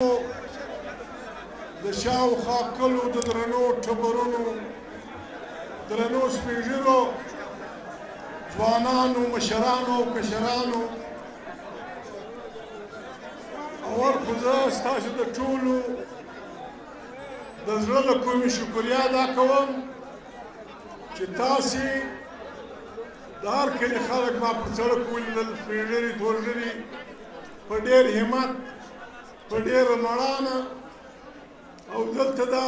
د شاوخوا کلو د درنو ټبرونو درنو سپین ږیرو ځوانانو مشرانو کشرانو اول خو زه ستاسو د ټولو د زړه له کومې شکریا ادا کوم چې تاسې د هر کلي خلک ما پر سړک ولیدل سپین ږیري تور ږیري په ډېر همت په ډېره مړانه او دلته دا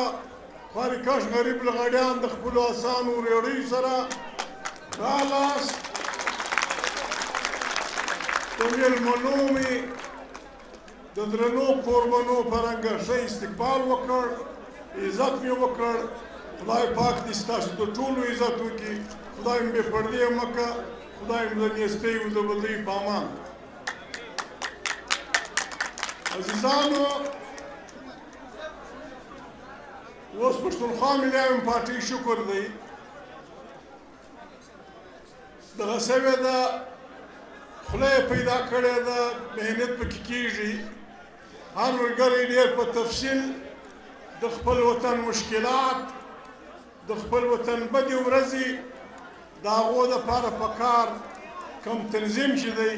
خارکش غریب لغړیان د خپلو اسانو ریړیو سره رالاست د مېلمنو مې د درنو کوربنو په رنګه ښه استقبال وکړ عزت مې وکړ خدای پاک دې ستاسو د ټولو عزت وکړي خدای مې بې پردې مه کړه خدای مې د نیستۍ او د بدۍ په امان عزیزانو اوس پښتونخوا ملي پارټۍ شکر دی دغه سوې ده خوله یې پیدا کړې ده محنت پکې کېږي هر ملګری ډېر په تفصیل د خپل وطن مشکلات د خپل وطن بدې ورځې د هغو دپاره پکار کوم تنظیم چې دی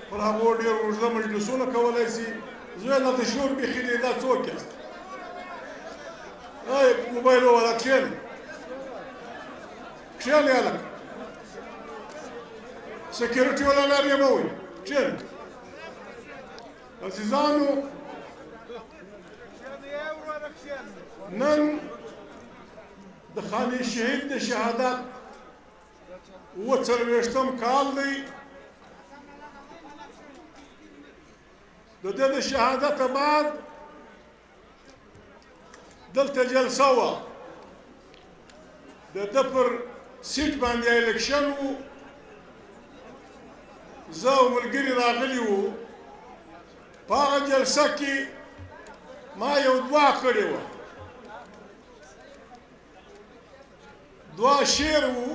پر هغو ډېر اوږده مجلسونه کولی شي زه نه د شور بیخي دی دا څوک یاست موبایل وواله کښېنه کښېنه هلکه سکیورټي والا لارې مه وایي کښېنه عزیزانو نن د خاني شهید د شهادت 47م کال دی د ده د شهادت بعد دلته جلسه وه د ده پر سیټ باندې الیکشن و زه او ملګري راغلي وو په هغه جلسه کې ما یو دعا کړې وه دعا شعر و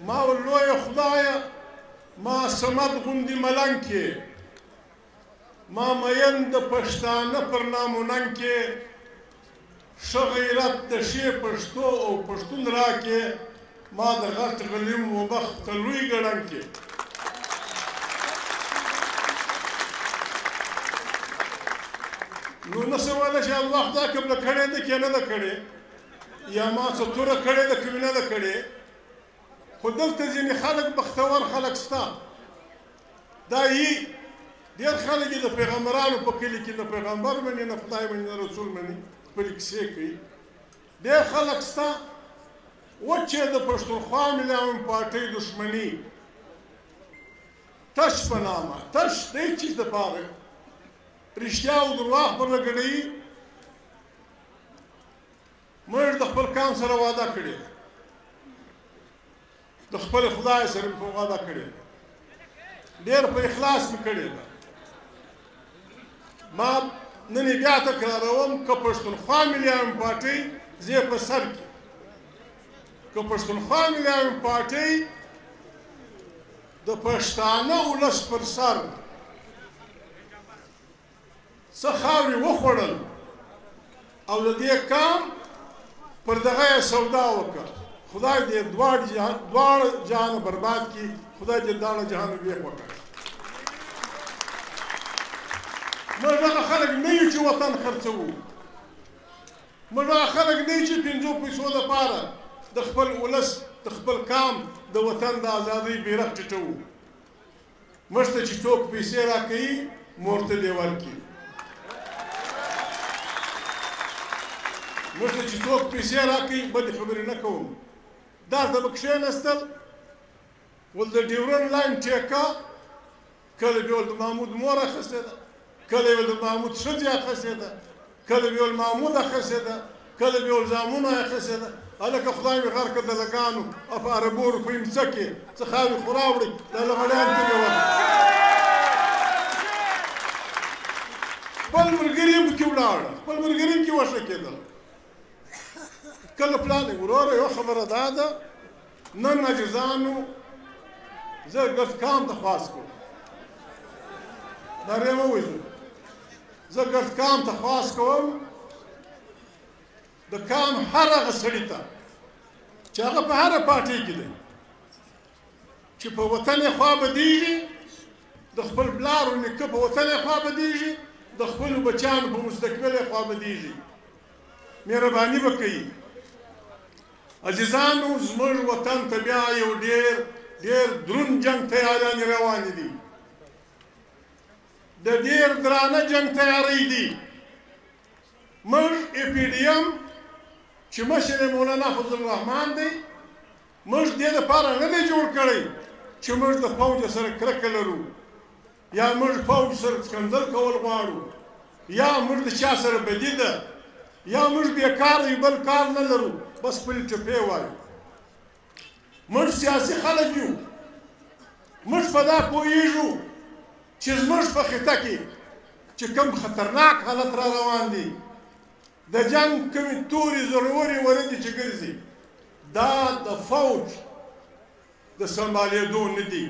ما ویل لویه خدایه ما صمد غوندې ملنګ کې ما مین د پښتانه پر نام و ننګ کې ښه غیرت د ښې پښتو او پښتون راکې ما د غټ غلیم و بخت ته لوی ګړنګ کې نو نه څه ویلی چې الله خدای قبله کړې ده که نه ده کړې یا ما څه توره کړې ده که مې نه ده کړې خو دلته ځینې خلک بختور خلک شته دا یي ډېر خلک یې د پیغمبرانو په کلي کې نه پیغمبر مني نه خدای مني نه رسول مني خپلې کیسې کوي ډېر خلک شته اوس چې د پښتونخوا ملي پارټۍ دښمني تش په نامه تش د هېڅ چیز دپاره رښتیا او درواغ پر لګړوي موږ د خپل قام سره وعده کړې د خپل خدای سره مې په وعده کړې ډېر په اخلاص مې کړې ده ما نن یې بیا تکراروم که پښتونخوا ملي پارټۍ زه یې په سر کې که پښتونخوا ملي پارټۍ د پښتانه ولس پر سر څه خاورې وخوړل او د دې کام پر دغه یې سودا وکړه خدای دې دواړه جهانه برباد کړي خدای دې دواړه جهانه ویښ وکړي موږ هغه خلک نه یو چې وطن خرڅوو موږ هغه خلک نه یو چې 5 پیسو دپاره د خپل ولس د خپل قام د وطن د ازادۍ بیرغ ټیټوو موږ ته چې څوک پیسې راکوي مور ته دې ورکړي موږ ته چې څوک پیسې راکوي بدې خبرې نه کوم دلته به کښېنستل ول د ډیورن لاین ټیکه کله به ول د محمود مور اخیستې ده کله به ول د محمود ښځې اخیستې ده کله به ول محمود اخیستې ده کله به ول زامنو اخیستې ده هلکه خدای مې غر کړه د لګانو او په عربو روپۍ مڅه کې څه خاورې خو راوړئ دا لغړیان ته مې خپل ملګري هم پکې ولاړه خپل ملګري هم کې وښه کېدل کله پلان وروره یو خبره دا ده نن عاجزانو زه ګرد کام ته خواست کوم دا رې مه وایي زه ګرد کام ته خواست کوم د کام هر هغه سړي ته چې هغه په هره پارټۍ کې دی چې په وطن یې خوا بدېږي د خپل پلار و نیکه په وطن یې خوا بدېږي د خپلو بچیانو په مستقبل یې خوا بدېږي مهرباني به کوي عزیزانو زموږ وطن ته بیا یو ډېر دروند جنګ تیاریانې روانې دي د ډېر درانه جنګ تیاری دي موږ APDM چې مشر یې مولانا فضل الرحمن دی موږ دې دپاره نه دی جوړ کړی چې موږ د فوج سره کرکه لرو یا موږ فوج سره ښکنځل کول غواړو یا موږ د چا سره بدي ده یا موږ بېکاره یو بل کار نه لرو بس خپلې ټپې وایو موږ سیاسي خلک یو موږ په دا پوهېږو چې زموږ په خطه کې چې کوم خطرناک حالت را روان دی د جنګ کومې تورې زورورې ورځې چې ګرځي دا د فوج د سنبالېدو نه دي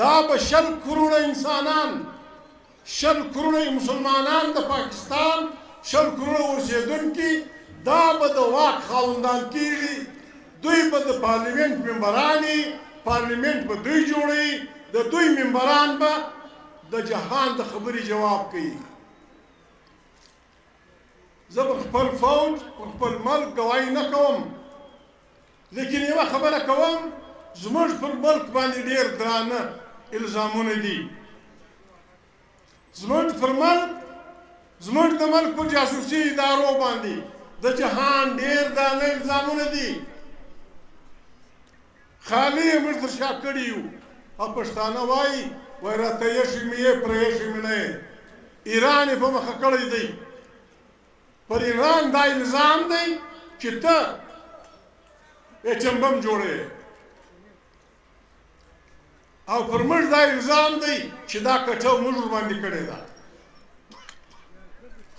دا به 100 کروڑه انسانان 100 کروڑه مسلمانان د پاکستان 100 کروڑه اوسېدونکي دا به د واک خاوندان کېږي دوی به د پارلیمنت ممبران پارلیمنت به دوی جوړوي د دوی ممبران به د جهان د خبرې جواب کوي زه به خپل فوج په خپل ملک ګواهي نه کوم لیکن یوه خبره کوم زموږ پر ملک باندې ډېر درانه الزامونه دي زموږ پر ملک زموږ د ملک په جاسوسي ادارو باندې د جهان ډېر درانه الزامونه دي خالي یې موږ تر شا کړي یو او پښتانه وایي راته یشي مې یې پرېښي مې نه یې ایران یې په مخه کړی دی پر ایران دا الزام دی چې ته ایټم بم جوړې او پر موږ دا الزام دی چې دا کټه موږ ورباندې کړې ده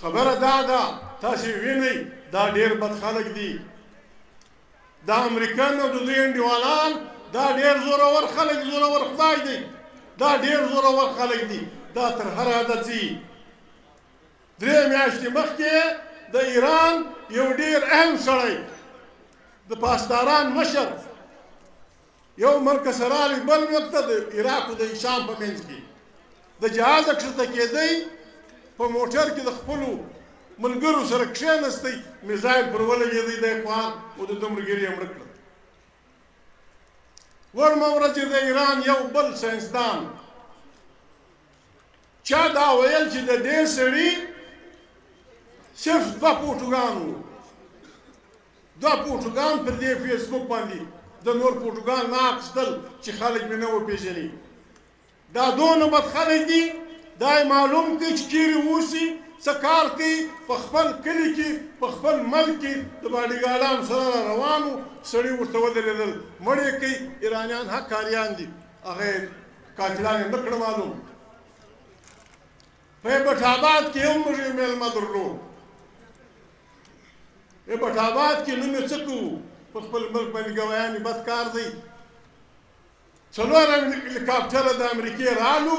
خبره دا ده تاسې وینئ دا ډېر بد خلک دي د امریکن او د دوی انډیوالان دا ډېر زورور خلک زورور خدای دی دا ډېر زورور خلک دي دا تر هر حده ځي 3 میاشتې مخکې د ایران یو ډېر اهم سړی د پاسداران مشر یو ملک سرالی بل ملک ته د عراق د شام په منځ کې د جهازه کښته کېدی په موټر کې د خپلو ملګرو سره کښېنستی میزایل پر ولګېدی دی خوان او د ده ملګري یې مړه کړل وړمه ورځ د ایران یو بل ساینسدان چا دا ویل چې د دې سړي صرف 2 پورتوګان وو 2 پورتوګان پر دې فیسبوک باندې د نور پورتوګال نه اخیستل چې خلک مې نه وپېژني دا دونه بد خلک دي دا یې معلوم کړي چې چیرې اوسي څه کار کوي په خپل کلي کې په خپل ملک کې د باډیګارډانو سره را روان وو سړي ورته ودرېدل مړ یې کوي ایرانیان حق کاریان دي هغه یې قاتلان یې نه کړه معلوم په بټ آباد کې هم موږ یې مېلمه درلود بټ آباد کې نوم یې څه کوو په خپل ملک باندې ګوايان بد کار دی 4 هلیکاپټره د امریکې رالو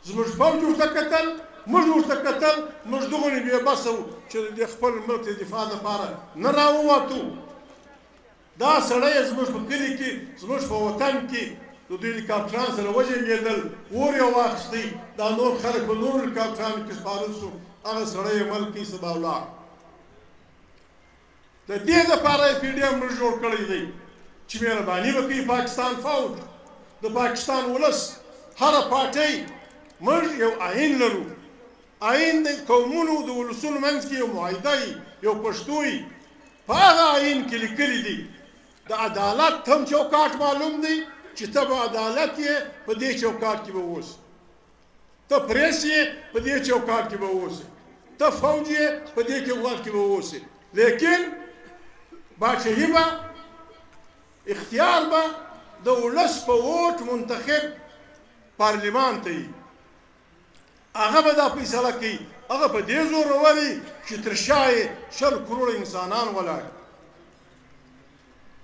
زموږ فوج ورته کتل موږ ورته کتل موږ دغونې بې بسه وو چې د خپل ملک د دفاع لپاره نه راووتو دا سړی زموږ په کلي کې زموږ په وطن کې د دوی هلیکاپټران سره وجنګېدل اور یې واخیستی دا نور خلک په نورو هلیکاپټرانو کې سپارل شو هغه سړی یې ملک کې سبا ولاړ د دې دپاره APDM موږ جوړ کړی دی چې مهرباني وکړي پاکستان فوج د پاکستان ولس هره پارټۍ موږ یو آئین لرو آئین د قومونو د ولسونو منځ کې یو معاهده یو پښتو په هغه آئین کې لیکلي دي د عدالت هم چوکاټ معلوم دی چې ته به عدالت یې په دې چوکاټ کې به اوسې ته پریس یې په دې چوکاټ کې به اوسې ته فوج یې په دې چوکاټ کې به اوسې لیکن باچهي به اختیار به د ولس په ووټ منتخب پارلمان ته وي هغه به دا فیصله کوي هغه په دې زورور وي چې تر شا یې 100 کروڑه انسانان ولاړ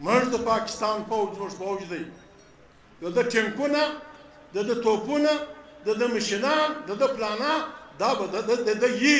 موږ د پاکستان فوج زموږ فوج دی د ده ټینکونه د ده توپونه د ده مشینان د ده پلانه دا به د یي